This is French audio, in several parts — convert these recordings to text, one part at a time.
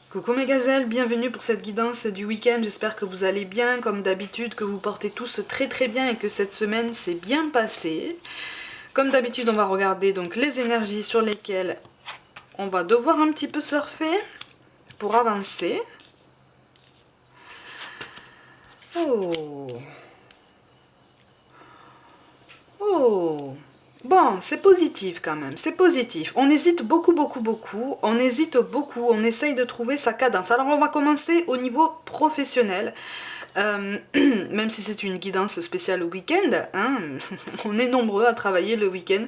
Coucou mes gazelles, bienvenue pour cette guidance du week-end, j'espère que vous allez bien comme d'habitude, que vous portez tous très très bien et que cette semaine s'est bien passée. Comme d'habitude on va regarder donc les énergies sur lesquelles on va devoir un petit peu surfer pour avancer. Oh. Oh. Bon, c'est positif quand même, c'est positif. On hésite beaucoup, on hésite beaucoup, on essaye de trouver sa cadence. Alors on va commencer au niveau professionnel. Même si c'est une guidance spéciale au week-end, hein, on est nombreux à travailler le week-end.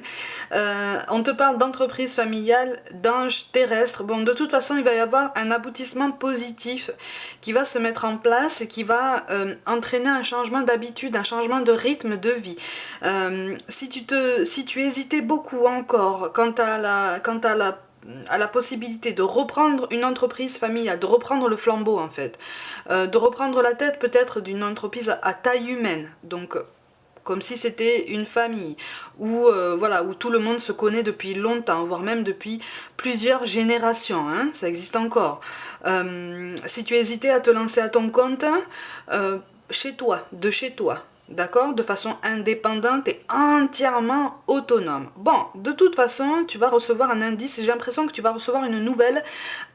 On te parle d'entreprise familiale, d'ange terrestre. Bon, de toute façon, il va y avoir un aboutissement positif qui va se mettre en place et qui va entraîner un changement d'habitude, un changement de rythme de vie. Si tu hésitais beaucoup encore quant à la possibilité de reprendre une entreprise familiale, de reprendre le flambeau en fait, de reprendre la tête peut-être d'une entreprise à taille humaine, donc comme si c'était une famille, où, voilà, où tout le monde se connaît depuis longtemps, voire même depuis plusieurs générations, hein, ça existe encore. Si tu hésitais à te lancer à ton compte, chez toi, de chez toi, d'accord, de façon indépendante et entièrement autonome. Bon, de toute façon, tu vas recevoir un indice, j'ai l'impression que tu vas recevoir une nouvelle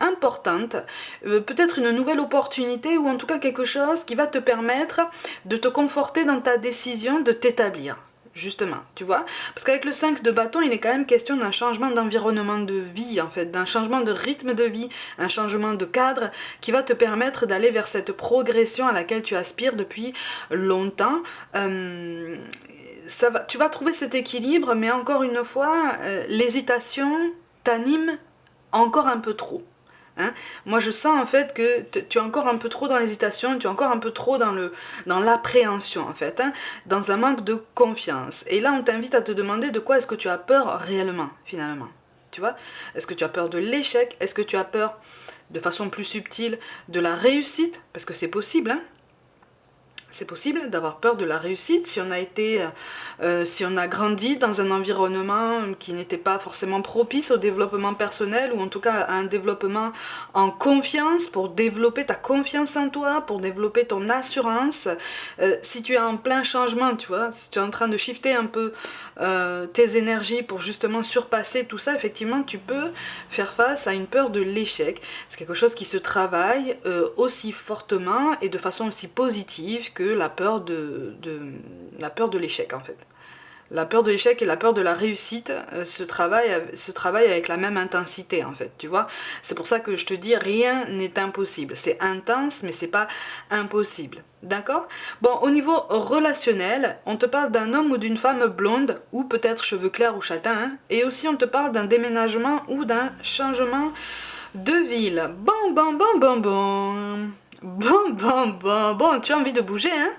importante, peut-être une nouvelle opportunité ou en tout cas quelque chose qui va te permettre de te conforter dans ta décision de t'établir. Justement, tu vois, parce qu'avec le 5 de bâton, il est quand même question d'un changement d'environnement de vie, en fait, d'un changement de rythme de vie, un changement de cadre qui va te permettre d'aller vers cette progression à laquelle tu aspires depuis longtemps. Tu vas trouver cet équilibre, mais encore une fois, l'hésitation t'anime encore un peu trop. Hein. Moi je sens en fait que tu es encore un peu trop dans l'hésitation, tu es encore un peu trop dans l'appréhension en fait, hein, dans un manque de confiance. Et là on t'invite à te demander de quoi est-ce que tu as peur réellement finalement. Tu vois? Est-ce que tu as peur de l'échec? Est-ce que tu as peur de façon plus subtile de la réussite? Parce que c'est possible, hein. C'est possible d'avoir peur de la réussite si on a été, si on a grandi dans un environnement qui n'était pas forcément propice au développement personnel ou en tout cas à un développement en confiance pour développer ta confiance en toi, pour développer ton assurance. Si tu es en plein changement, tu vois, si tu es en train de shifter un peu tes énergies pour justement surpasser tout ça, effectivement, tu peux faire face à une peur de l'échec. C'est quelque chose qui se travaille aussi fortement et de façon aussi positive que la peur la peur de l'échec en fait. La peur de l'échec et la peur de la réussite se travaillent avec la même intensité en fait, tu vois. C'est pour ça que je te dis rien n'est impossible. C'est intense mais c'est pas impossible. D'accord? Bon, au niveau relationnel, on te parle d'un homme ou d'une femme blonde, ou peut-être cheveux clairs ou châtains, hein, et aussi on te parle d'un déménagement ou d'un changement de ville. Bon. Bon, tu as envie de bouger, hein?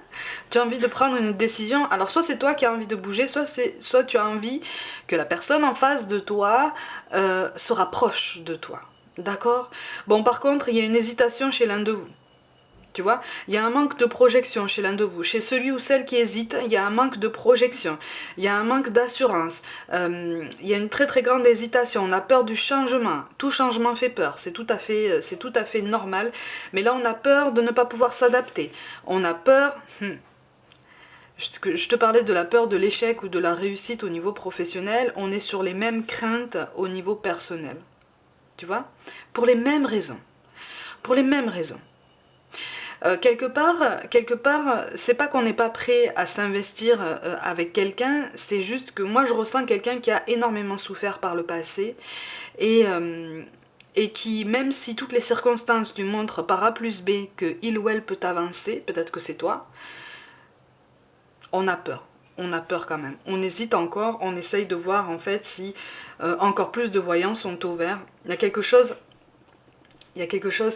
Tu as envie de prendre une décision. Alors, soit c'est toi qui as envie de bouger, soit tu as envie que la personne en face de toi se rapproche de toi. D'accord? Bon, par contre, il y a une hésitation chez l'un de vous. Tu vois, il y a un manque de projection chez l'un de vous. Chez celui ou celle qui hésite, il y a un manque de projection. Il y a un manque d'assurance. Il y a une très très grande hésitation. On a peur du changement. Tout changement fait peur. C'est tout à fait normal. Mais là, on a peur de ne pas pouvoir s'adapter. On a peur. Je te parlais de la peur de l'échec ou de la réussite au niveau professionnel. On est sur les mêmes craintes au niveau personnel. Tu vois? Pour les mêmes raisons. Pour les mêmes raisons. Quelque part, c'est pas qu'on n'est pas prêt à s'investir avec quelqu'un, c'est juste que moi je ressens quelqu'un qui a énormément souffert par le passé et, et qui, même si toutes les circonstances lui montrent par A plus B que il ou elle peut avancer, peut-être que c'est toi, on a peur. On a peur quand même. On hésite encore, on essaye de voir en fait si encore plus de voyants sont ouverts. Il y a quelque chose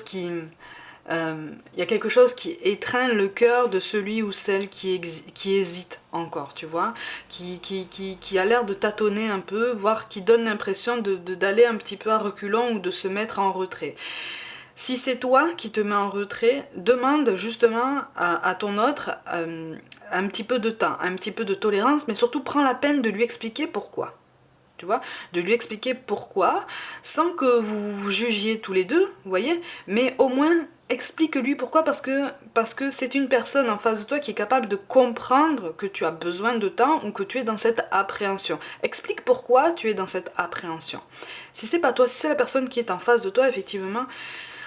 qui il y a quelque chose qui étreint le cœur de celui ou celle qui hésite encore, tu vois, qui a l'air de tâtonner un peu, voire qui donne l'impression d'aller un petit peu à reculons ou de se mettre en retrait. Si c'est toi qui te mets en retrait, demande justement à ton autre un petit peu de temps, un petit peu de tolérance, mais surtout prends la peine de lui expliquer pourquoi. tu vois, de lui expliquer pourquoi, sans que vous vous jugiez tous les deux, vous voyez, mais au moins explique-lui pourquoi, parce que c'est une personne en face de toi qui est capable de comprendre que tu as besoin de temps ou que tu es dans cette appréhension. Explique pourquoi tu es dans cette appréhension. Si c'est pas toi, si c'est la personne qui est en face de toi, effectivement,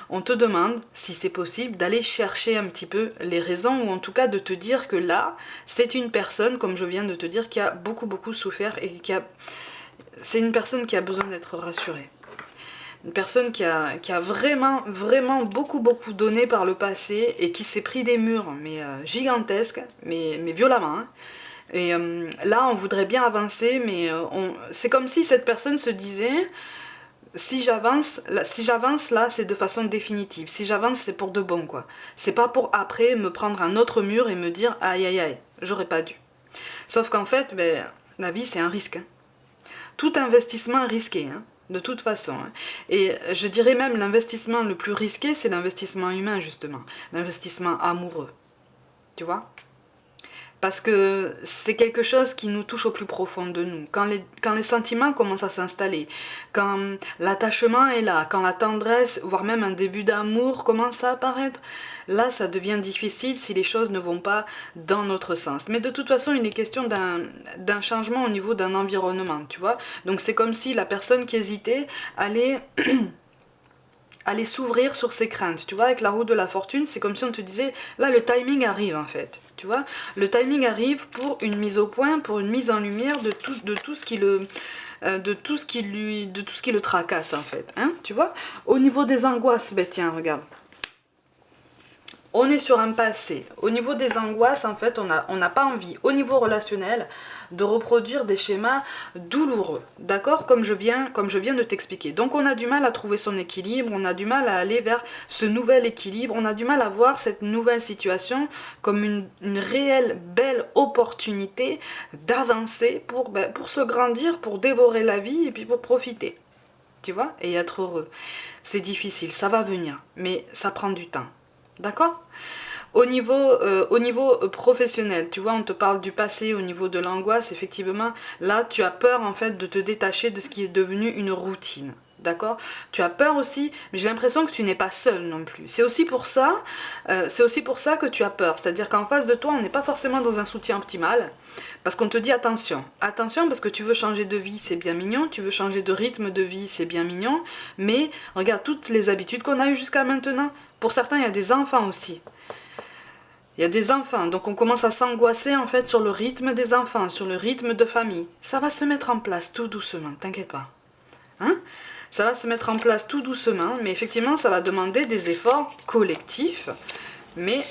on te demande, si c'est possible, d'aller chercher un petit peu les raisons, ou en tout cas de te dire que là, c'est une personne, comme je viens de te dire, qui a beaucoup souffert et c'est une personne qui a besoin d'être rassurée. Une personne qui a vraiment beaucoup donné par le passé et qui s'est pris des murs, mais gigantesques, mais violemment. Hein. Et là, on voudrait bien avancer, mais c'est comme si cette personne se disait, si j'avance là, c'est de façon définitive. Si j'avance, c'est pour de bon, quoi. C'est pas pour après me prendre un autre mur et me dire, aïe aïe aïe, j'aurais pas dû. Sauf qu'en fait, ben, la vie, c'est un risque. Hein. Tout investissement est risqué, hein, de toute façon. Hein. Et je dirais même l'investissement le plus risqué, c'est l'investissement humain, justement. L'investissement amoureux. Tu vois ? Parce que c'est quelque chose qui nous touche au plus profond de nous. Quand les sentiments commencent à s'installer, quand l'attachement est là, quand la tendresse, voire même un début d'amour commence à apparaître, là ça devient difficile si les choses ne vont pas dans notre sens. Mais de toute façon, il est question d'un changement au niveau d'un environnement, tu vois. Donc c'est comme si la personne qui hésitait allait s'ouvrir sur ses craintes, tu vois, avec la roue de la fortune, c'est comme si on te disait, là le timing arrive en fait, tu vois, le timing arrive pour une mise au point, pour une mise en lumière de tout ce qui le tracasse en fait, hein, tu vois. Au niveau des angoisses, ben tiens, regarde, on est sur un passé. Au niveau des angoisses, en fait, on n'a pas envie, au niveau relationnel, de reproduire des schémas douloureux, d'accord, comme je viens de t'expliquer. Donc on a du mal à trouver son équilibre, on a du mal à aller vers ce nouvel équilibre, on a du mal à voir cette nouvelle situation comme une réelle belle opportunité d'avancer pour se grandir, pour dévorer la vie et puis pour profiter, tu vois, et être heureux. C'est difficile, ça va venir, mais ça prend du temps. D'accord ? Au niveau professionnel, tu vois, on te parle du passé, au niveau de l'angoisse, effectivement, là, tu as peur en fait de te détacher de ce qui est devenu une routine. D'accord ? Tu as peur aussi, mais j'ai l'impression que tu n'es pas seul non plus. C'est aussi pour ça que tu as peur. C'est-à-dire qu'en face de toi, on n'est pas forcément dans un soutien optimal, parce qu'on te dit attention. Attention, parce que tu veux changer de vie, c'est bien mignon, tu veux changer de rythme de vie, c'est bien mignon, mais regarde toutes les habitudes qu'on a eues jusqu'à maintenant. Pour certains, il y a des enfants aussi. Il y a des enfants, donc on commence à s'angoisser en fait sur le rythme des enfants, sur le rythme de famille. Ça va se mettre en place tout doucement, t'inquiète pas. Hein ? Ça va se mettre en place tout doucement, mais effectivement, ça va demander des efforts collectifs. Mais,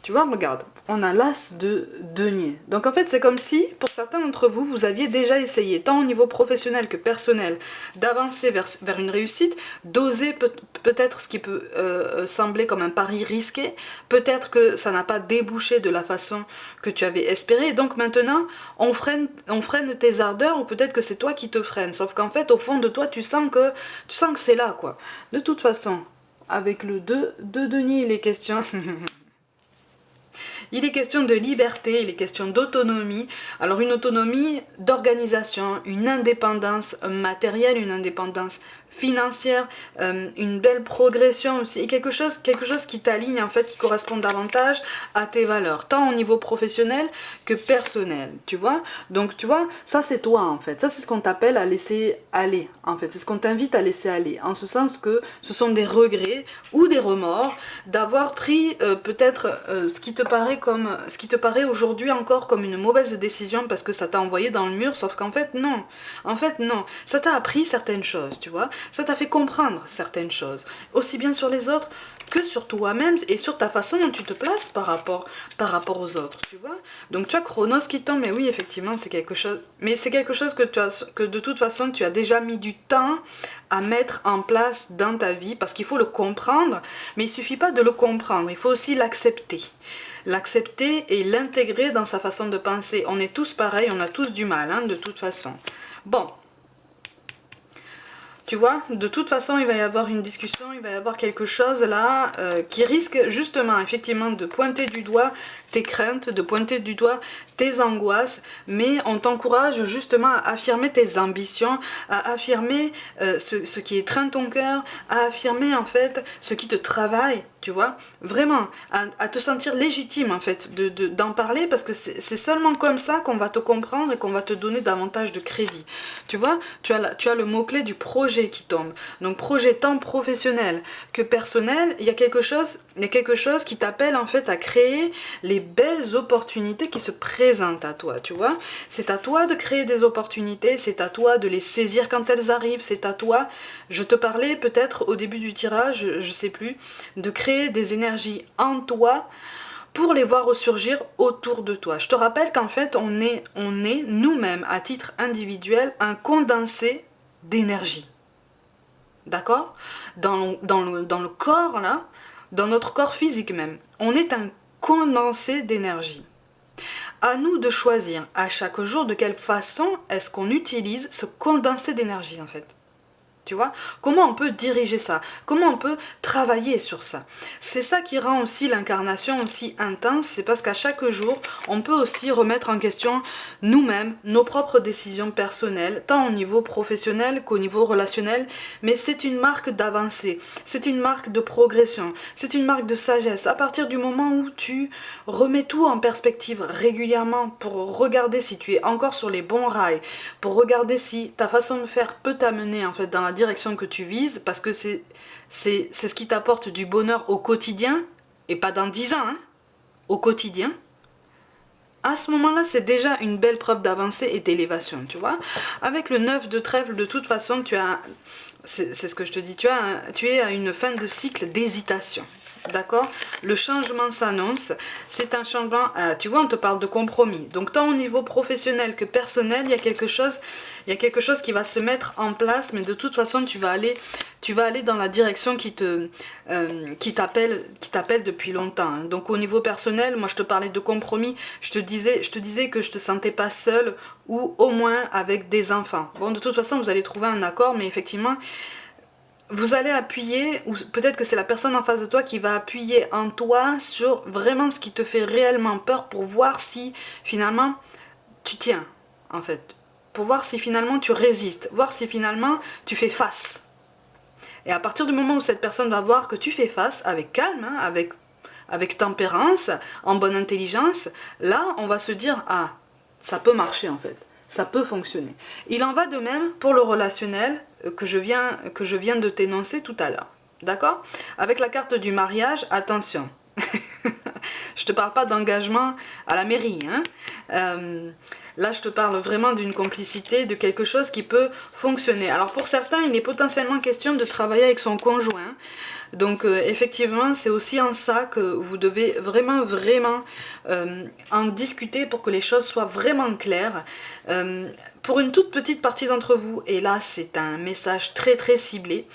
tu vois, regarde, on a l'as de denier. Donc en fait, c'est comme si, pour certains d'entre vous, vous aviez déjà essayé, tant au niveau professionnel que personnel, d'avancer vers une réussite, d'oser peut-être ce qui peut sembler comme un pari risqué, peut-être que ça n'a pas débouché de la façon que tu avais espéré, et donc maintenant, on freine tes ardeurs, ou peut-être que c'est toi qui te freines, sauf qu'en fait, au fond de toi, tu sens que c'est là, quoi. De toute façon, avec le 2 de denier, il est question... Il est question de liberté, il est question d'autonomie. Alors une autonomie d'organisation, une indépendance matérielle, une indépendance financière, une belle progression aussi, et quelque chose qui t'aligne en fait, qui correspond davantage à tes valeurs, tant au niveau professionnel que personnel, tu vois. Donc tu vois, ça c'est toi en fait, ça c'est ce qu'on t'appelle à laisser aller en fait, c'est ce qu'on t'invite à laisser aller, en ce sens que ce sont des regrets ou des remords d'avoir pris peut-être ce qui te paraît aujourd'hui encore comme une mauvaise décision parce que ça t'a envoyé dans le mur, sauf qu'en fait non, ça t'a appris certaines choses, tu vois. Ça t'a fait comprendre certaines choses, aussi bien sur les autres que sur toi-même et sur ta façon dont tu te places par rapport aux autres, tu vois. Donc tu as Chronos qui tombe, mais oui, effectivement, c'est quelque chose, mais c'est quelque chose que de toute façon tu as déjà mis du temps à mettre en place dans ta vie, parce qu'il faut le comprendre, mais il suffit pas de le comprendre, il faut aussi l'accepter. L'accepter et l'intégrer dans sa façon de penser. On est tous pareils, on a tous du mal, hein, de toute façon. Bon. Tu vois, de toute façon, il va y avoir une discussion, il va y avoir quelque chose là qui risque justement, effectivement, de pointer du doigt tes craintes, de pointer du doigt tes angoisses, mais on t'encourage justement à affirmer tes ambitions, à affirmer ce qui étreint ton cœur, à affirmer en fait ce qui te travaille, tu vois, vraiment, à te sentir légitime en fait d'en parler, parce que c'est seulement comme ça qu'on va te comprendre et qu'on va te donner davantage de crédit. Tu vois, tu as le mot-clé du projet qui tombe. Donc projet tant professionnel que personnel, il y a quelque chose qui t'appelle en fait à créer les belles opportunités qui se présentent à toi, tu vois. C'est à toi de créer des opportunités, c'est à toi de les saisir quand elles arrivent, c'est à toi, je te parlais peut-être au début du tirage, je sais plus, de créer des énergies en toi pour les voir ressurgir autour de toi. Je te rappelle qu'en fait, on est nous-mêmes, à titre individuel, un condensé d'énergie. D'accord, dans le corps, là, dans notre corps physique même, on est un condensé d'énergie. À nous de choisir à chaque jour de quelle façon est-ce qu'on utilise ce condensé d'énergie, en fait. Tu vois, comment on peut diriger ça, comment on peut travailler sur ça. C'est ça qui rend aussi l'incarnation aussi intense, c'est parce qu'à chaque jour, on peut aussi remettre en question nous-mêmes, nos propres décisions personnelles, tant au niveau professionnel qu'au niveau relationnel, mais c'est une marque d'avancée, c'est une marque de progression, c'est une marque de sagesse. À partir du moment où tu remets tout en perspective régulièrement pour regarder si tu es encore sur les bons rails, pour regarder si ta façon de faire peut t'amener en fait dans la direction que tu vises, parce que c'est ce qui t'apporte du bonheur au quotidien, et pas dans 10 ans, hein, au quotidien, à ce moment-là, c'est déjà une belle preuve d'avancée et d'élévation, tu vois. Avec le 9 de trèfle, de toute façon, tu as, c'est ce que je te dis, tu es à une fin de cycle d'hésitation. D'accord, le changement s'annonce, c'est un changement, tu vois, on te parle de compromis. Donc tant au niveau professionnel que personnel, il y a quelque chose qui va se mettre en place, mais de toute façon, tu vas aller dans la direction qui t'appelle depuis longtemps. Hein. Donc au niveau personnel, moi je te parlais de compromis, je te disais que je te sentais pas seule, ou au moins avec des enfants. Bon, de toute façon, vous allez trouver un accord, mais effectivement, vous allez appuyer, ou peut-être que c'est la personne en face de toi qui va appuyer en toi sur vraiment ce qui te fait réellement peur, pour voir si finalement tu tiens, en fait. Pour voir si finalement tu résistes, voir si finalement tu fais face. Et à partir du moment où cette personne va voir que tu fais face, avec calme, hein, avec tempérance, en bonne intelligence, là on va se dire, ah, ça peut marcher en fait. Ça peut fonctionner. Il en va de même pour le relationnel que je viens de t'énoncer tout à l'heure. D'accord? Avec la carte du mariage, attention. Je te parle pas d'engagement à la mairie. Hein. Là, je te parle vraiment d'une complicité, de quelque chose qui peut fonctionner. Alors pour certains, il est potentiellement question de travailler avec son conjoint. Donc effectivement, c'est aussi en ça que vous devez vraiment en discuter pour que les choses soient vraiment claires. Pour une toute petite partie d'entre vous, et là c'est un message très très ciblé,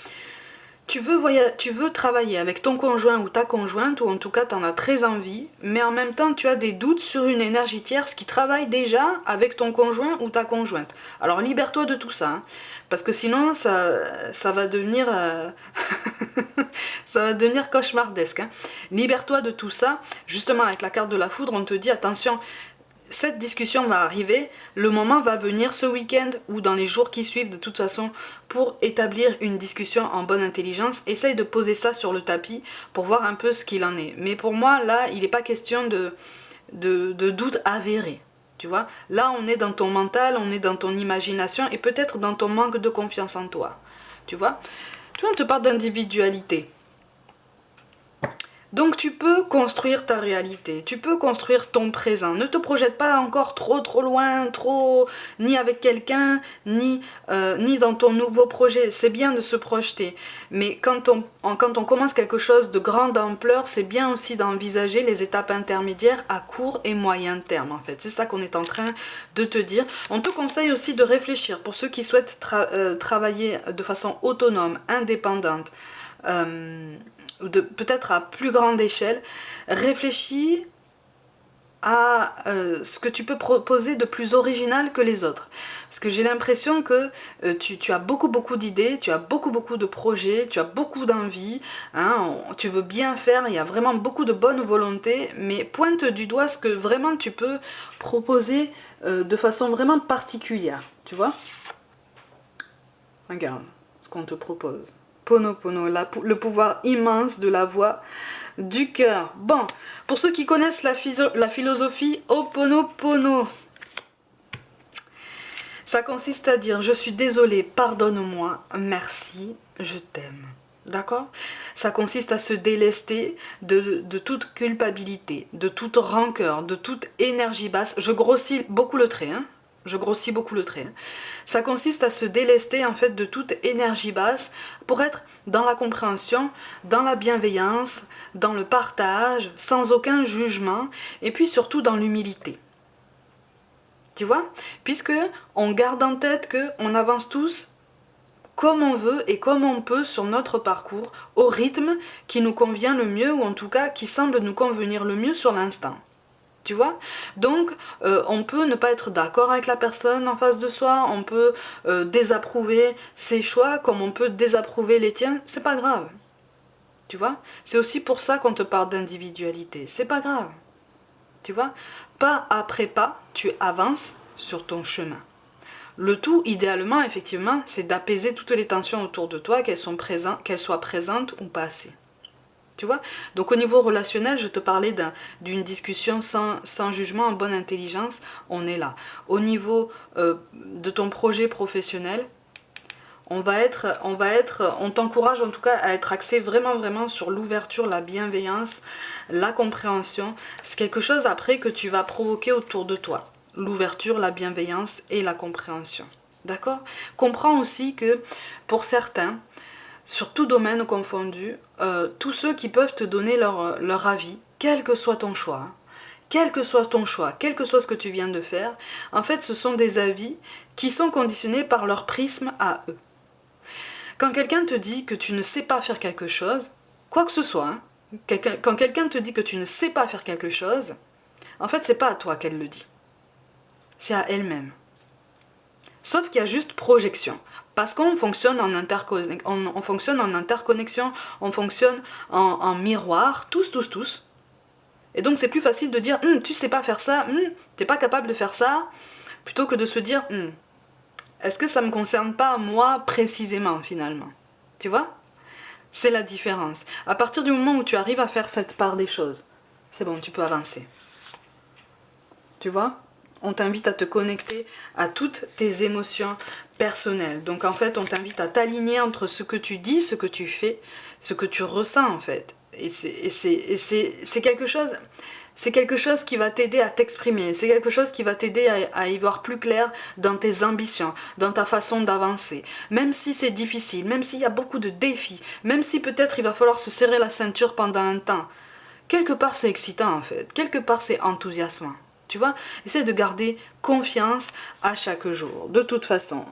tu veux travailler avec ton conjoint ou ta conjointe, ou en tout cas tu en as très envie, mais en même temps tu as des doutes sur une énergie tierce qui travaille déjà avec ton conjoint ou ta conjointe. Alors libère-toi de tout ça, hein, parce que sinon ça va devenir ça va devenir cauchemardesque. Hein. Libère-toi de tout ça. Justement avec la carte de la foudre, on te dit attention, cette discussion va arriver, le moment va venir ce week-end ou dans les jours qui suivent de toute façon pour établir une discussion en bonne intelligence. Essaye de poser ça sur le tapis pour voir un peu ce qu'il en est. Mais pour moi, là, il n'est pas question de doute avéré. Tu vois, là on est dans ton mental, on est dans ton imagination et peut-être dans ton manque de confiance en toi. Tu vois, on te parle d'individualité. Donc tu peux construire ta réalité, tu peux construire ton présent. Ne te projette pas encore trop loin, ni avec quelqu'un, ni dans ton nouveau projet. C'est bien de se projeter, mais quand on commence quelque chose de grande ampleur, c'est bien aussi d'envisager les étapes intermédiaires à court et moyen terme en fait. C'est ça qu'on est en train de te dire. On te conseille aussi de réfléchir pour ceux qui souhaitent travailler de façon autonome, indépendante. Peut-être à plus grande échelle, réfléchis à ce que tu peux proposer de plus original que les autres. Parce que j'ai l'impression que tu as beaucoup d'idées, tu as beaucoup de projets, tu as beaucoup d'envie, hein, tu veux bien faire, il y a vraiment beaucoup de bonne volonté, mais pointe du doigt ce que vraiment tu peux proposer de façon vraiment particulière, tu vois. Regarde ce qu'on te propose. Ponopono, le pouvoir immense de la voix du cœur. Bon, pour ceux qui connaissent la philosophie Ho'oponopono, ça consiste à dire je suis désolé, pardonne-moi, merci, je t'aime. D'accord? Ça consiste à se délester de toute culpabilité, de toute rancœur, de toute énergie basse. Je grossis beaucoup le trait, hein? Je grossis beaucoup le trait. Ça consiste à se délester en fait de toute énergie basse pour être dans la compréhension, dans la bienveillance, dans le partage, sans aucun jugement, et puis surtout dans l'humilité. Tu vois? Puisque on garde en tête qu'on avance tous comme on veut et comme on peut sur notre parcours, au rythme qui nous convient le mieux, ou en tout cas qui semble nous convenir le mieux sur l'instant. Tu vois? Donc, on peut ne pas être d'accord avec la personne en face de soi, on peut désapprouver ses choix, comme on peut désapprouver les tiens, c'est pas grave. Tu vois? C'est aussi pour ça qu'on te parle d'individualité, c'est pas grave. Tu vois? Pas après pas, tu avances sur ton chemin. Le tout, idéalement, effectivement, c'est d'apaiser toutes les tensions autour de toi, qu'elles soient présentes ou pas assez. Tu vois? Donc au niveau relationnel, je te parlais d'une discussion sans jugement, en bonne intelligence, on est là. Au niveau de ton projet professionnel, on t'encourage en tout cas à être axé vraiment sur l'ouverture, la bienveillance, la compréhension. C'est quelque chose après que tu vas provoquer autour de toi. L'ouverture, la bienveillance et la compréhension. D'accord? Comprends aussi que pour certains, sur tout domaine confondu, tous ceux qui peuvent te donner leur avis, quel que soit ton choix, quel que soit ton choix, quel que soit ce que tu viens de faire, en fait ce sont des avis qui sont conditionnés par leur prisme à eux. Quand quelqu'un te dit que tu ne sais pas faire quelque chose, quoi que ce soit, hein, quand quelqu'un te dit que tu ne sais pas faire quelque chose, en fait c'est pas à toi qu'elle le dit, c'est à elle-même. Sauf qu'il y a juste projection. Parce qu'on fonctionne en interconnexion, on fonctionne en miroir, tous. Et donc c'est plus facile de dire tu sais pas faire ça, t'es pas capable de faire ça, plutôt que de se dire est-ce que ça me concerne pas moi précisément finalement? Tu vois? C'est la différence. À partir du moment où tu arrives à faire cette part des choses, c'est bon, tu peux avancer. Tu vois? On t'invite à te connecter à toutes tes émotions personnelles. Donc en fait, on t'invite à t'aligner entre ce que tu dis, ce que tu fais, ce que tu ressens en fait. Et c'est quelque chose qui va t'aider à t'exprimer. C'est quelque chose qui va t'aider à y voir plus clair dans tes ambitions, dans ta façon d'avancer. Même si c'est difficile, même s'il y a beaucoup de défis, même si peut-être il va falloir se serrer la ceinture pendant un temps. Quelque part c'est excitant en fait, quelque part c'est enthousiasmant. Tu vois, essaie de garder confiance à chaque jour. De toute façon,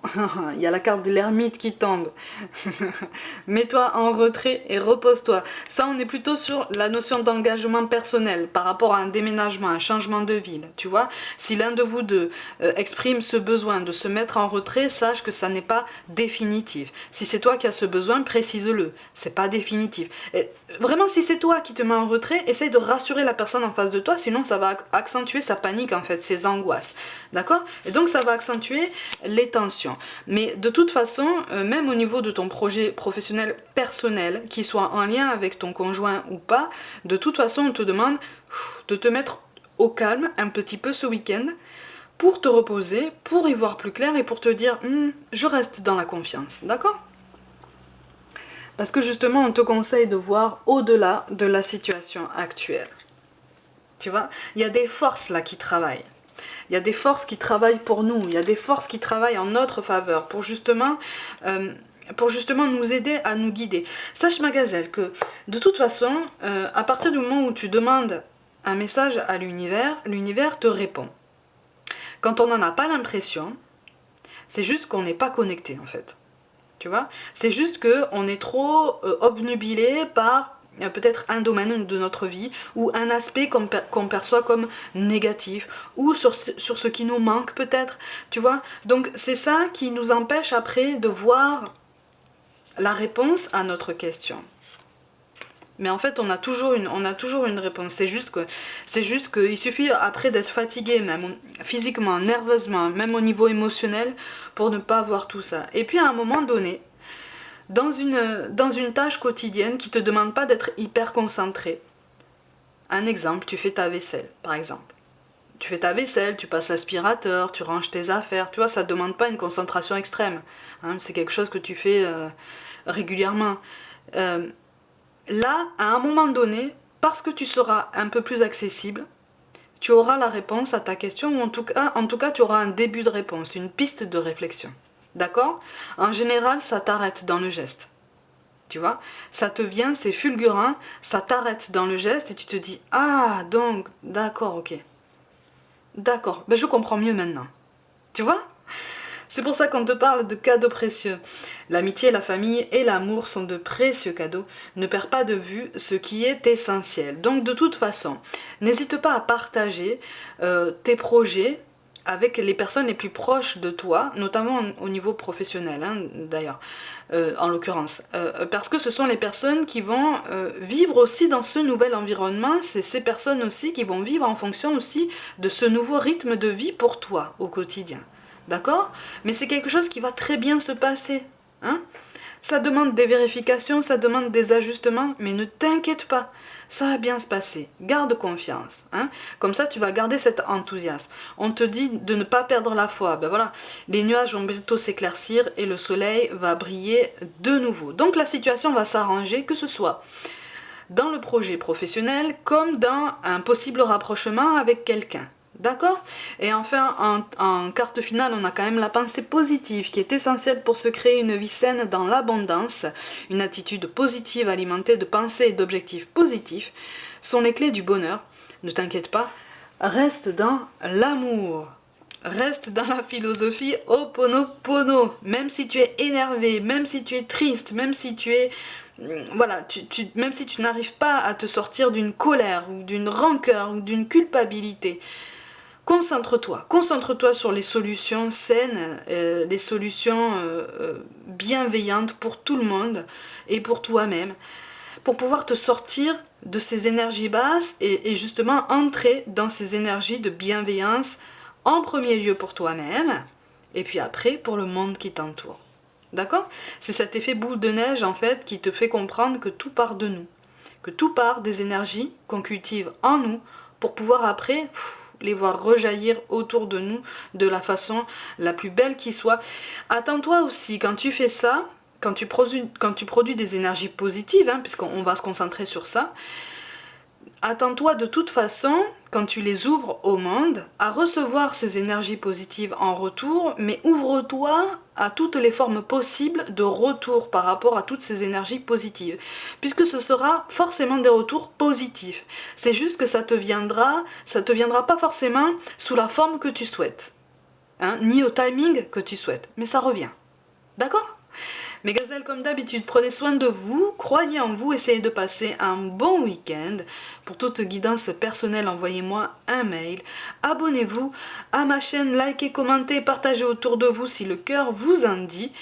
il y a la carte de l'ermite qui tombe. Mets-toi en retrait et repose-toi. Ça, on est plutôt sur la notion d'engagement personnel par rapport à un déménagement, un changement de ville. Tu vois, si l'un de vous deux exprime ce besoin de se mettre en retrait, sache que ça n'est pas définitif. Si c'est toi qui as ce besoin, précise-le. C'est pas définitif. Et vraiment, si c'est toi qui te mets en retrait, essaye de rassurer la personne en face de toi, sinon ça va accentuer sa panique en fait, ses angoisses. D'accord? Et donc ça va accentuer les tensions. Mais de toute façon, même au niveau de ton projet professionnel personnel, qu'il soit en lien avec ton conjoint ou pas, de toute façon on te demande de te mettre au calme un petit peu ce week-end pour te reposer, pour y voir plus clair et pour te dire je reste dans la confiance. D'accord? Parce que justement on te conseille de voir au-delà de la situation actuelle. Tu vois? Il y a des forces là qui travaillent. Il y a des forces qui travaillent pour nous, il y a des forces qui travaillent en notre faveur pour justement nous aider à nous guider. Sache ma gazelle que de toute façon, à partir du moment où tu demandes un message à l'univers, l'univers te répond. Quand on n'en a pas l'impression, c'est juste qu'on n'est pas connecté en fait. Tu vois? C'est juste qu'on est trop obnubilé par peut-être un domaine de notre vie ou un aspect qu'on perçoit comme négatif ou sur ce qui nous manque peut-être, tu vois. Donc c'est ça qui nous empêche après de voir la réponse à notre question. Mais en fait, on a toujours une réponse. C'est juste qu'il suffit après d'être fatigué, même physiquement, nerveusement, même au niveau émotionnel, pour ne pas voir tout ça. Et puis à un moment donné, dans une tâche quotidienne qui te demande pas d'être hyper concentré. Un exemple, tu fais ta vaisselle, par exemple. Tu fais ta vaisselle, tu passes l'aspirateur, tu ranges tes affaires, tu vois, ça ne demande pas une concentration extrême. Hein, c'est quelque chose que tu fais régulièrement. Là, à un moment donné, parce que tu seras un peu plus accessible, tu auras la réponse à ta question, ou en tout cas, tu auras un début de réponse, une piste de réflexion. D'accord? En général, ça t'arrête dans le geste. Tu vois? Ça te vient, c'est fulgurant, ça t'arrête dans le geste et tu te dis « Ah, donc, d'accord, ok. D'accord, ben je comprends mieux maintenant. » Tu vois? C'est pour ça qu'on te parle de cadeaux précieux. L'amitié, la famille et l'amour sont de précieux cadeaux. Ne perds pas de vue ce qui est essentiel. Donc de toute façon, n'hésite pas à partager tes projets avec les personnes les plus proches de toi, notamment au niveau professionnel, hein, d'ailleurs, en l'occurrence. Parce que ce sont les personnes qui vont vivre aussi dans ce nouvel environnement, c'est ces personnes aussi qui vont vivre en fonction aussi de ce nouveau rythme de vie pour toi au quotidien. D'accord? Mais c'est quelque chose qui va très bien se passer. Hein? Ça demande des vérifications, ça demande des ajustements, mais ne t'inquiète pas, ça va bien se passer. Garde confiance. Hein? Comme ça, tu vas garder cet enthousiasme. On te dit de ne pas perdre la foi. Ben voilà, les nuages vont bientôt s'éclaircir et le soleil va briller de nouveau. Donc la situation va s'arranger, que ce soit dans le projet professionnel comme dans un possible rapprochement avec quelqu'un. D'accord? Et enfin, en carte finale, on a quand même la pensée positive qui est essentielle pour se créer une vie saine dans l'abondance. Une attitude positive alimentée de pensées et d'objectifs positifs sont les clés du bonheur. Ne t'inquiète pas, reste dans l'amour. Reste dans la philosophie Ho'oponopono. Même si tu es énervé, même si tu es triste, même si tu es... Voilà, même si tu n'arrives pas à te sortir d'une colère ou d'une rancœur ou d'une culpabilité, concentre-toi sur les solutions saines, les solutions bienveillantes pour tout le monde et pour toi-même, pour pouvoir te sortir de ces énergies basses et justement entrer dans ces énergies de bienveillance, en premier lieu pour toi-même, et puis après pour le monde qui t'entoure. D'accord? C'est cet effet boule de neige en fait qui te fait comprendre que tout part de nous, que tout part des énergies qu'on cultive en nous pour pouvoir après les voir rejaillir autour de nous de la façon la plus belle qui soit. Attends-toi aussi, quand tu fais ça, quand tu produis des énergies positives, hein, puisqu'on va se concentrer sur ça, attends-toi de toute façon, quand tu les ouvres au monde, à recevoir ces énergies positives en retour, mais ouvre-toi à toutes les formes possibles de retour par rapport à toutes ces énergies positives, puisque ce sera forcément des retours positifs. C'est juste que ça te viendra pas forcément sous la forme que tu souhaites, hein, ni au timing que tu souhaites, mais ça revient. D'accord ? Mes gazelles, comme d'habitude, prenez soin de vous, croyez en vous, essayez de passer un bon week-end. Pour toute guidance personnelle, envoyez-moi un mail. Abonnez-vous à ma chaîne, likez, commentez, partagez autour de vous si le cœur vous en dit.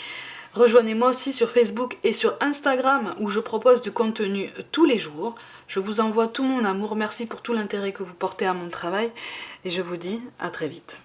Rejoignez-moi aussi sur Facebook et sur Instagram où je propose du contenu tous les jours. Je vous envoie tout mon amour, merci pour tout l'intérêt que vous portez à mon travail et je vous dis à très vite.